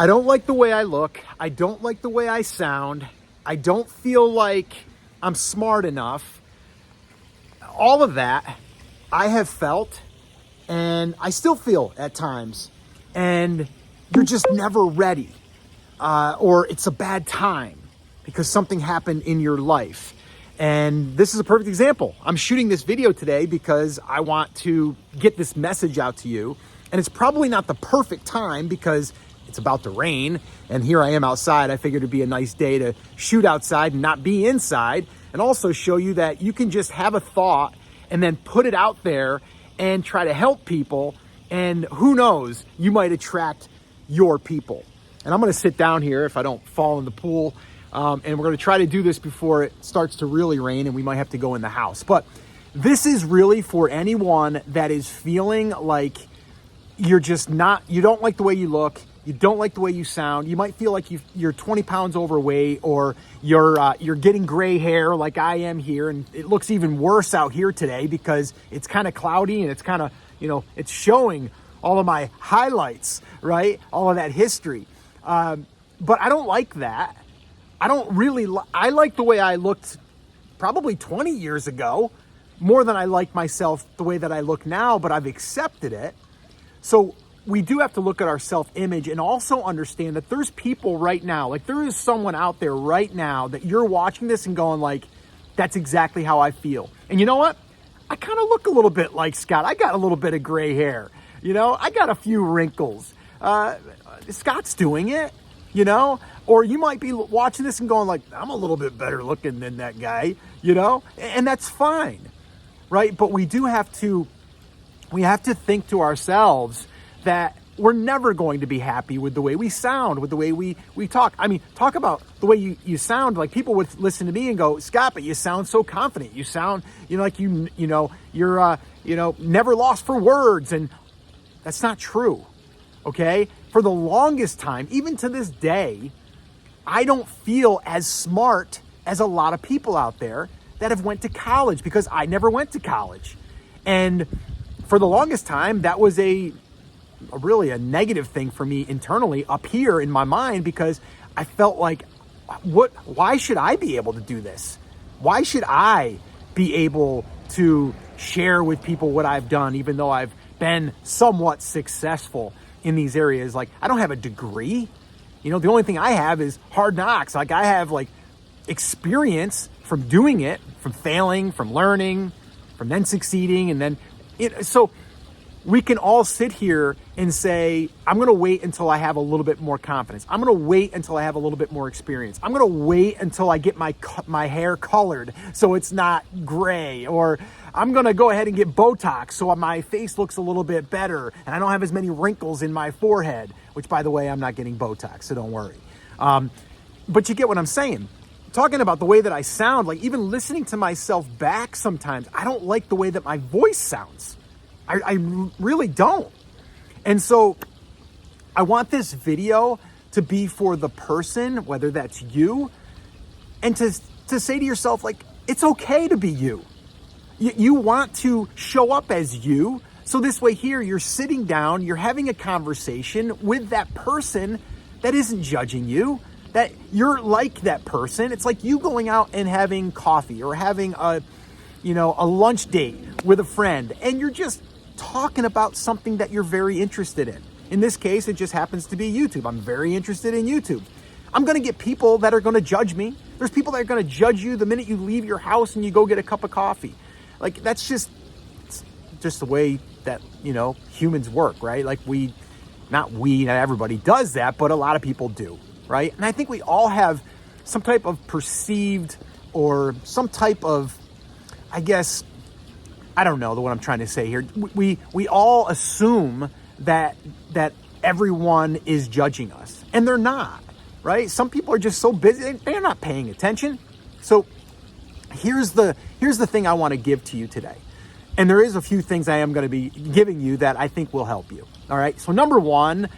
I don't like the way I look. I don't like the way I sound. I don't feel like I'm smart enough. All of that I have felt, and I still feel at times. And you're just never ready. Or it's a bad time because something happened in your life. And this is a perfect example. I'm shooting this video today because I want to get this message out to you. And it's probably not the perfect time because it's about to rain. And here I am outside. I figured it'd be a nice day to shoot outside and not be inside. And also show you that you can just have a thought and then put it out there and try to help people. And who knows, you might attract your people. And I'm going to sit down here if I don't fall in the pool. And we're going to try to do this before it starts to really rain and we might have to go in the house. But this is really for anyone that is feeling like you're just not, you don't like the way you look. You don't like the way you sound. You might feel like you're 20 pounds overweight, or you're getting gray hair like I am here. And it looks even worse out here today because it's kind of cloudy and it's kind of, it's showing all of my highlights, right? All of that history. But I don't like that. I like the way I looked probably 20 years ago more than I like myself the way that I look now, but I've accepted it. So we do have to look at our self-image and also understand that there's people right now, like there is someone out there right now that you're watching this and going like, that's exactly how I feel. And you know what? I kind of look a little bit like Scott. I got a little bit of gray hair, I got a few wrinkles. Scott's doing it, or you might be watching this and going like, I'm a little bit better looking than that guy, and that's fine, right? But we have to think to ourselves that we're never going to be happy with the way we sound, with the way we talk. I mean, talk about the way you sound. Like people would listen to me and go, Scott, but you sound so confident. You sound, like you're never lost for words. And that's not true. Okay. For the longest time, even to this day, I don't feel as smart as a lot of people out there that have went to college because I never went to college. And for the longest time, that was really a negative thing for me internally up here in my mind, because I felt like, why should I be able to do this? Why should I be able to share with people what I've done, even though I've been somewhat successful in these areas? Like, I don't have a degree. The only thing I have is hard knocks. Like, I have experience from doing it, from failing, from learning, from then succeeding. And then so we can all sit here and say, I'm going to wait until I have a little bit more confidence. I'm going to wait until I have a little bit more experience. I'm going to wait until I get my hair colored so it's not gray, or I'm going to go ahead and get Botox so my face looks a little bit better and I don't have as many wrinkles in my forehead, which, by the way, I'm not getting Botox, so don't worry. But you get what I'm saying. Talking about the way that I sound, like even listening to myself back sometimes, I don't like the way that my voice sounds. I really don't. And so I want this video to be for the person, whether that's you, and to say to yourself, like, it's okay to be you. You want to show up as you. So this way here, you're sitting down, you're having a conversation with that person that isn't judging you, that you're like that person. It's like you going out and having coffee or having a lunch date with a friend, and you're just talking about something that you're very interested in. In this case, it just happens to be YouTube. I'm very interested in YouTube. I'm going to get people that are going to judge me. There's people that are going to judge you the minute you leave your house and you go get a cup of coffee. Like, that's just the way that, humans work, right? Like not everybody does that, but a lot of people do, right? And I think we all have some type of perceived, or some type of, I guess, I don't know what I'm trying to say here. We all assume that everyone is judging us, and they're not, right? Some people are just so busy, they're not paying attention. So here's the thing I want to give to you today. And there is a few things I am going to be giving you that I think will help you. All right. So number one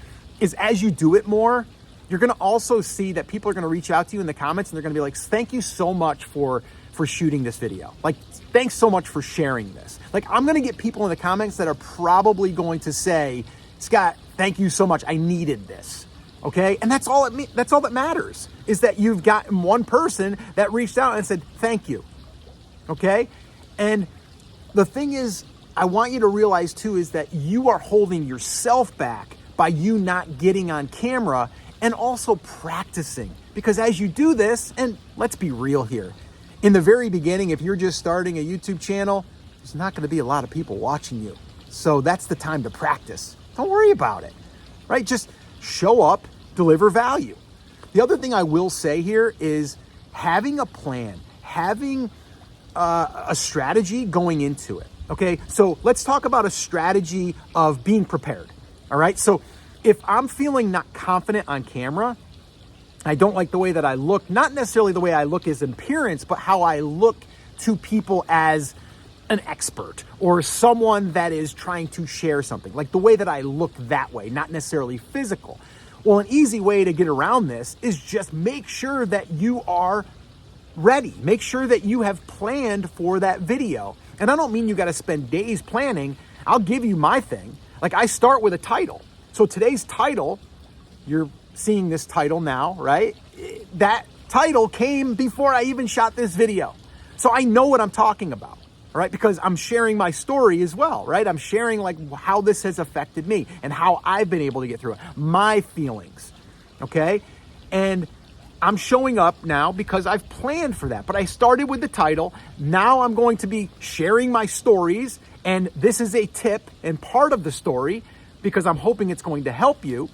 is, as you do it more, you're going to also see that people are going to reach out to you in the comments, and they're going to be like, thank you so much for shooting this video. Like, thanks so much for sharing this. Like, I'm going to get people in the comments that are probably going to say, Scott, thank you so much. I needed this. Okay. And that's all that's all that matters, is that you've gotten one person that reached out and said, thank you. Okay. And the thing is, I want you to realize too, is that you are holding yourself back by you not getting on camera and also practicing. Because as you do this, and let's be real here, in the very beginning, if you're just starting a YouTube channel, there's not going to be a lot of people watching you. So that's the time to practice. Don't worry about it, right? Just show up, deliver value. The other thing I will say here is having a plan, having a strategy going into it. Okay, so let's talk about a strategy of being prepared. All right, so if I'm feeling not confident on camera, I don't like the way that I look, not necessarily the way I look as appearance, but how I look to people as an expert or someone that is trying to share something, like the way that I look that way, not necessarily physical. Well, an easy way to get around this is just make sure that you are ready. Make sure that you have planned for that video. And I don't mean you got to spend days planning. I'll give you my thing. Like, I start with a title. So today's title, you're seeing this title now, right? That title came before I even shot this video. So I know what I'm talking about, right? Because I'm sharing my story as well, right? I'm sharing like how this has affected me and how I've been able to get through it, my feelings, okay? And I'm showing up now because I've planned for that. But I started with the title. Now I'm going to be sharing my stories. And this is a tip and part of the story because I'm hoping it's going to help you.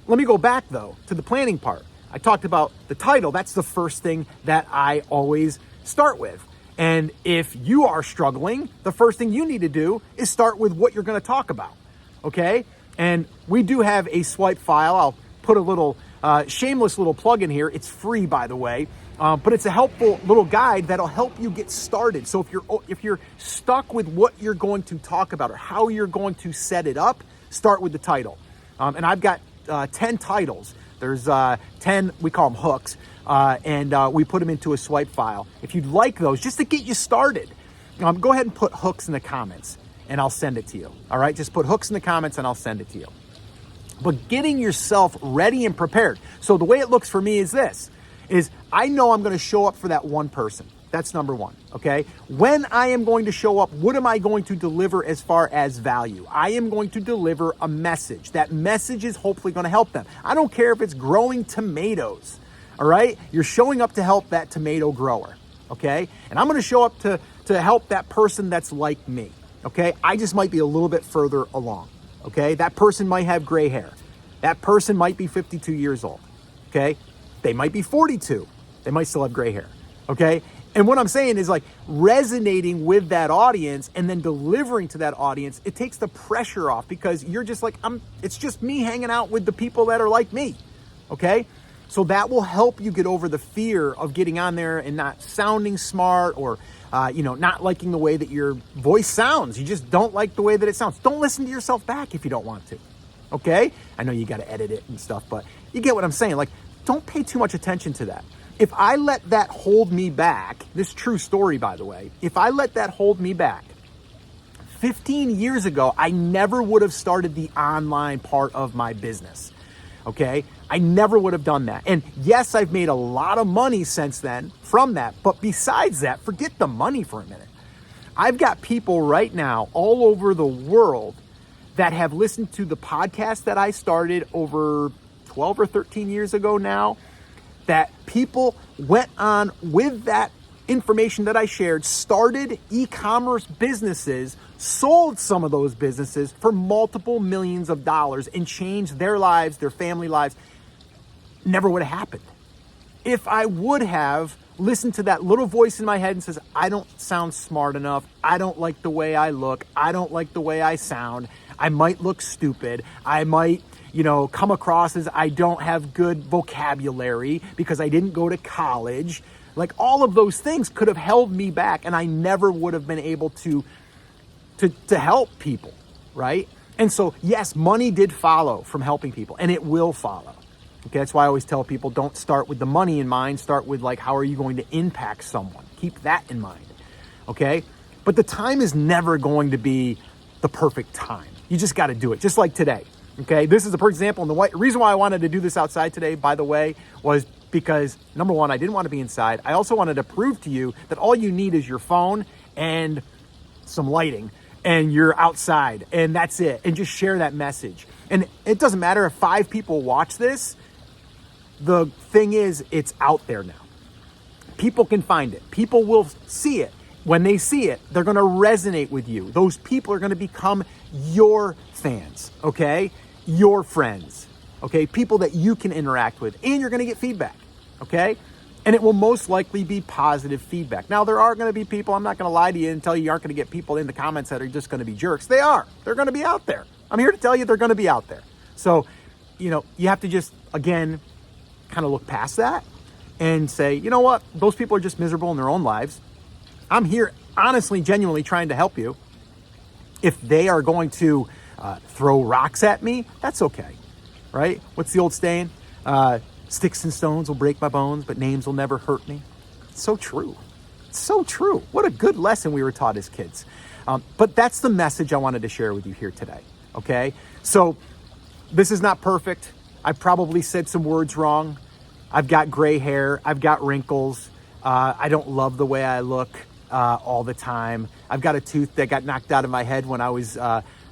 Let me go back though to the planning part. I talked about the title. That's the first thing that I always start with. And if you are struggling, the first thing you need to do is start with what you're going to talk about. Okay. And we do have a swipe file. I'll put a little shameless little plug in here. It's free, by the way, but it's a helpful little guide that'll help you get started. So if you're stuck with what you're going to talk about or how you're going to set it up, start with the title. And I've got 10 titles. There's 10, we call them hooks, and we put them into a swipe file. If you'd like those, just to get you started, go ahead and put hooks in the comments and I'll send it to you. All right, just put hooks in the comments and I'll send it to you. But getting yourself ready and prepared. So the way it looks for me is this, is I know I'm going to show up for that one person. That's number one, okay? When I am going to show up, what am I going to deliver as far as value? I am going to deliver a message. That message is hopefully going to help them. I don't care if it's growing tomatoes, all right? You're showing up to help that tomato grower, okay? And I'm going to show up to help that person that's like me, okay? I just might be a little bit further along, okay? That person might have gray hair. That person might be 52 years old, okay? They might be 42. They might still have gray hair, okay? And what I'm saying is like resonating with that audience and then delivering to that audience, it takes the pressure off because you're just like, it's just me hanging out with the people that are like me, okay? So that will help you get over the fear of getting on there and not sounding smart or, not liking the way that your voice sounds. You just don't like the way that it sounds. Don't listen to yourself back if you don't want to, okay? I know you got to edit it and stuff, but you get what I'm saying. Like, don't pay too much attention to that. If I let that hold me back, this true story, by the way, if I let that hold me back, 15 years ago, I never would have started the online part of my business, okay? I never would have done that. And yes, I've made a lot of money since then from that. But besides that, forget the money for a minute. I've got people right now all over the world that have listened to the podcast that I started over 12 or 13 years ago now, that people went on with that information that I shared, started e-commerce businesses, sold some of those businesses for multiple millions of dollars and changed their lives, their family lives. Never would have happened if I would have listened to that little voice in my head and says, I don't sound smart enough. I don't like the way I look. I don't like the way I sound. I might look stupid. I might come across as I don't have good vocabulary because I didn't go to college. Like, all of those things could have held me back and I never would have been able to help people, right? And so, yes, money did follow from helping people and it will follow. Okay, that's why I always tell people, don't start with the money in mind. Start with like, how are you going to impact someone? Keep that in mind, okay? But the time is never going to be the perfect time. You just got to do it. Just like today. Okay, this is a perfect example. And the reason why I wanted to do this outside today, by the way, was because number one, I didn't want to be inside. I also wanted to prove to you that all you need is your phone and some lighting, and you're outside, and that's it. And just share that message. And it doesn't matter if 5 people watch this. The thing is, it's out there now. People can find it. People will see it. When they see it, they're going to resonate with you. Those people are going to become your fans, okay? Your friends, okay? People that you can interact with, and you're going to get feedback, okay? And it will most likely be positive feedback. Now, there are going to be people, I'm not going to lie to you and tell you aren't going to get people in the comments that are just going to be jerks. They are. They're going to be out there. I'm here to tell you they're going to be out there. So, you have to just, again, kind of look past that and say, you know what? Those people are just miserable in their own lives. I'm here honestly, genuinely trying to help you. If they are going to throw rocks at me, that's okay, right? What's the old saying? Sticks and stones will break my bones, but names will never hurt me. It's so true. It's so true. What a good lesson we were taught as kids. But that's the message I wanted to share with you here today, okay? So this is not perfect. I probably said some words wrong. I've got gray hair. I've got wrinkles. I don't love the way I look all the time. I've got a tooth that got knocked out of my head when I was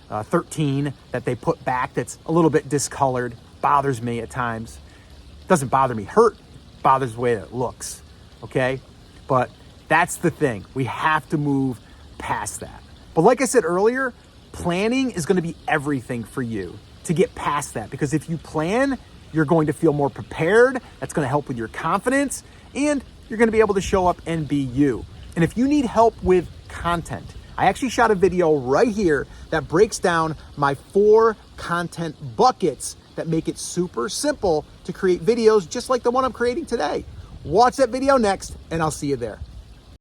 13 that they put back that's a little bit discolored. Bothers me at times. Doesn't bother me. Bothers the way it looks. Okay? But that's the thing. We have to move past that. But like I said earlier, planning is going to be everything for you to get past that. Because if you plan, you're going to feel more prepared. That's going to help with your confidence. And you're going to be able to show up and be you. And if you need help with content, I actually shot a video right here that breaks down my 4 content buckets that make it super simple to create videos just like the one I'm creating today. Watch that video next, and I'll see you there.